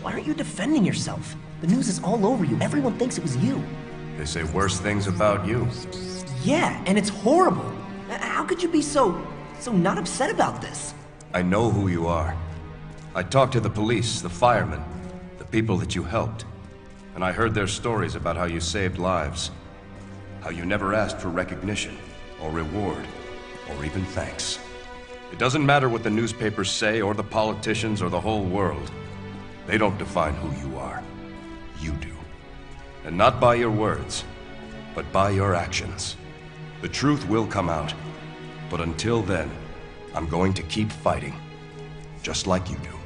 Why aren't you defending yourself? The news is all over you. Everyone thinks it was you. They say worse things about you. Yeah, and it's horrible. How could you be so not upset about this? I know who you are. I talked to the police, the firemen, the people that you helped. And I heard their stories about how you saved lives. How you never asked for recognition, or reward, or even thanks. It doesn't matter what the newspapers say, or the politicians, or the whole world. They don't define who you are. You do. And not by your words, but by your actions. The truth will come out. But until then, I'm going to keep fighting. Just like you do.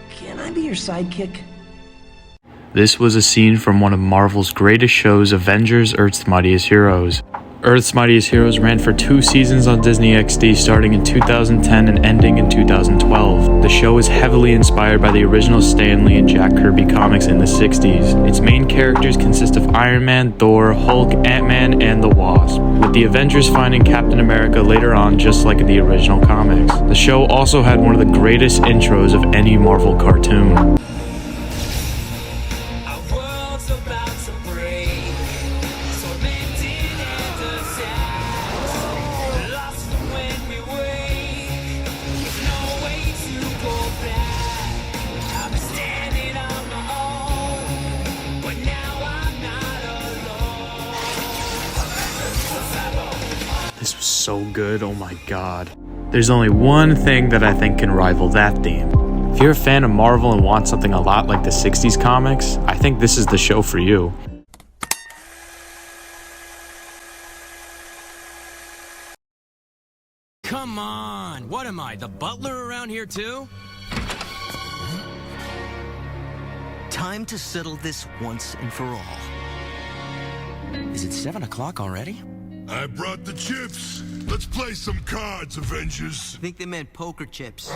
Can I be your sidekick? This was a scene from one of Marvel's greatest shows, Avengers: Earth's Mightiest Heroes. Earth's Mightiest Heroes ran for 2 seasons on Disney XD starting in 2010 and ending in 2012. The show is heavily inspired by the original Stan Lee and Jack Kirby comics in the 60s. Its main characters consist of Iron Man, Thor, Hulk, Ant-Man, and the Wasp, with the Avengers finding Captain America later on just like in the original comics. The show also had one of the greatest intros of any Marvel cartoon. This was so good, oh my god. There's only one thing that I think can rival that theme. If you're a fan of Marvel and want something a lot like the 60s comics, I think this is the show for you. Come on, what am I, the butler around here too? Time to settle this once and for all. Is it 7 o'clock already? I brought the chips. Let's play some cards, Avengers. I think they meant poker chips.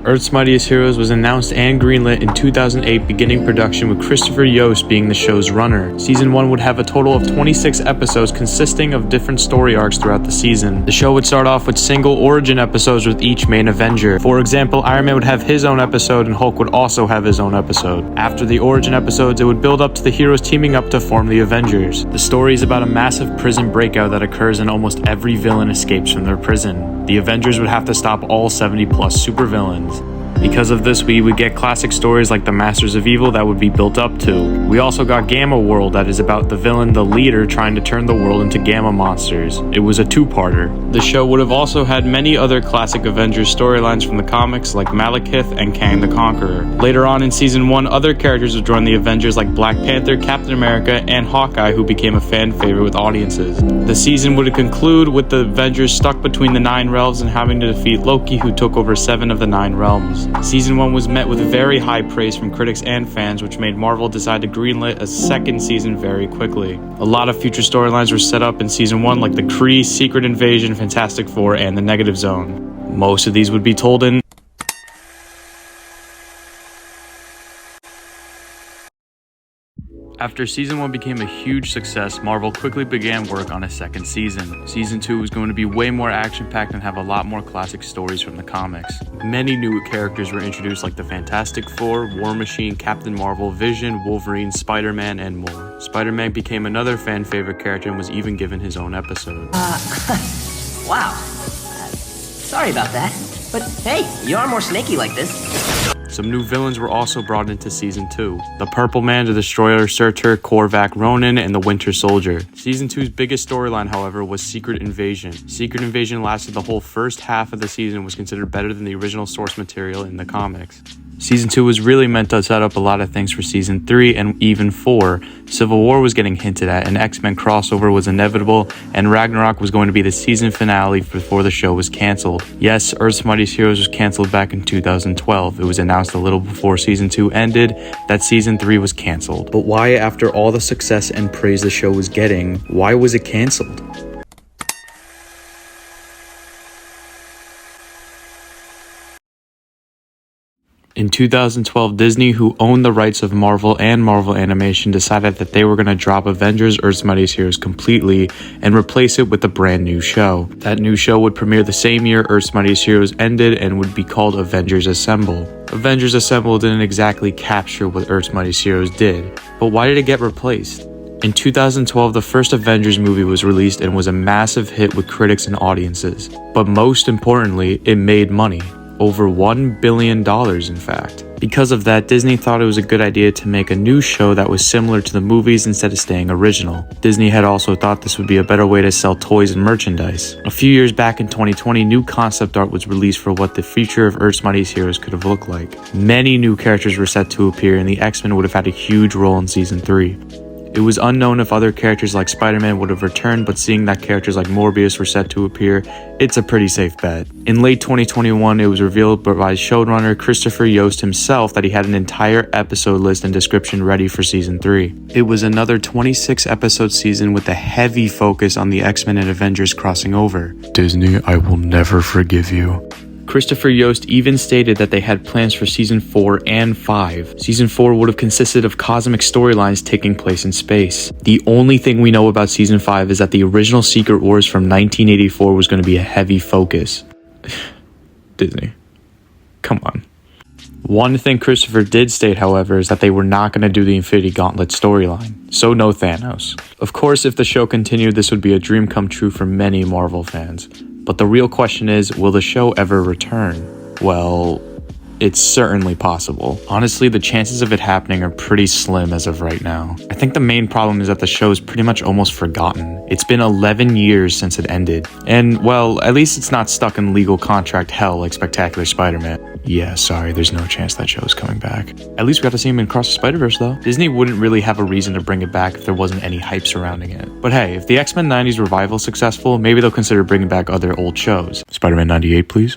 Earth's Mightiest Heroes was announced and greenlit in 2008, beginning production with Christopher Yost being the show's runner. Season 1 would have a total of 26 episodes consisting of different story arcs throughout the season. The show would start off with single origin episodes with each main Avenger. For example, Iron Man would have his own episode and Hulk would also have his own episode. After the origin episodes, it would build up to the heroes teaming up to form the Avengers. The story is about a massive prison breakout that occurs and almost every villain escapes from their prison. The Avengers would have to stop all 70+ supervillains. Because of this, we would get classic stories like the Masters of Evil that would be built up to. We also got Gamma World, that is about the villain, the leader, trying to turn the world into gamma monsters. It was a 2-parter. The show would have also had many other classic Avengers storylines from the comics like Malekith and Kang the Conqueror. Later on in Season 1, other characters would join the Avengers like Black Panther, Captain America, and Hawkeye, who became a fan favorite with audiences. The season would conclude with the Avengers stuck between the 9 realms and having to defeat Loki, who took over 7 of the 9 realms. Season 1 was met with very high praise from critics and fans, which made Marvel decide to greenlit a second season very quickly. A lot of future storylines were set up in Season 1 like the Kree, Secret Invasion, Fantastic Four, and the Negative Zone. Most of these would be told in After Season 1 became a huge success, Marvel quickly began work on a second season. Season 2 was going to be way more action-packed and have a lot more classic stories from the comics. Many new characters were introduced like the Fantastic Four, War Machine, Captain Marvel, Vision, Wolverine, Spider-Man, and more. Spider-Man became another fan-favorite character and was even given his own episode. Wow. Sorry about that. But hey, you are more snaky like this. Some new villains were also brought into Season 2. The Purple Man, the Destroyer, Surtur, Korvac, Ronin, and the Winter Soldier. Season 2's biggest storyline, however, was Secret Invasion. Secret Invasion lasted the whole first half of the season and was considered better than the original source material in the comics. Season 2 was really meant to set up a lot of things for Season 3 and even 4. Civil War was getting hinted at, an X-Men crossover was inevitable, and Ragnarok was going to be the season finale before the show was cancelled. Yes, Earth's Mightiest Heroes was cancelled back in 2012. It was announced a little before Season 2 ended that Season 3 was cancelled. But why, after all the success and praise the show was getting, why was it cancelled? In 2012, Disney, who owned the rights of Marvel and Marvel Animation, decided that they were going to drop Avengers Earth's Mightiest Heroes completely and replace it with a brand new show. That new show would premiere the same year Earth's Mightiest Heroes ended and would be called Avengers Assemble. Avengers Assemble didn't exactly capture what Earth's Mightiest Heroes did, but why did it get replaced? In 2012, the first Avengers movie was released and was a massive hit with critics and audiences. But most importantly, it made money. Over $1 billion, in fact. Because of that, Disney thought it was a good idea to make a new show that was similar to the movies instead of staying original. Disney had also thought this would be a better way to sell toys and merchandise. A few years back in 2020, new concept art was released for what the future of Earth's Mightiest Heroes could have looked like. Many new characters were set to appear, and the X-Men would have had a huge role in Season 3. It was unknown if other characters like Spider-Man would have returned, but seeing that characters like Morbius were set to appear, it's a pretty safe bet. In late 2021, it was revealed by showrunner Christopher Yost himself that he had an entire episode list and description ready for Season 3. It was another 26-episode season with a heavy focus on the X-Men and Avengers crossing over. Disney, I will never forgive you. Christopher Yost even stated that they had plans for Season 4 and 5. Season 4 would have consisted of cosmic storylines taking place in space. The only thing we know about Season 5 is that the original Secret Wars from 1984 was going to be a heavy focus. Disney. Come on. One thing Christopher did state, however, is that they were not going to do the Infinity Gauntlet storyline. So no Thanos. Of course, if the show continued, this would be a dream come true for many Marvel fans. But the real question is, will the show ever return? Well, it's certainly possible. Honestly, the chances of it happening are pretty slim as of right now. I think the main problem is that the show is pretty much almost forgotten. It's been 11 years since it ended. And, well, at least it's not stuck in legal contract hell like Spectacular Spider-Man. Yeah, sorry, there's no chance that show's coming back. At least we got to see him in Across the Spider-Verse, though. Disney wouldn't really have a reason to bring it back if there wasn't any hype surrounding it. But hey, if the X-Men 90s revival is successful, maybe they'll consider bringing back other old shows. Spider-Man 98, please.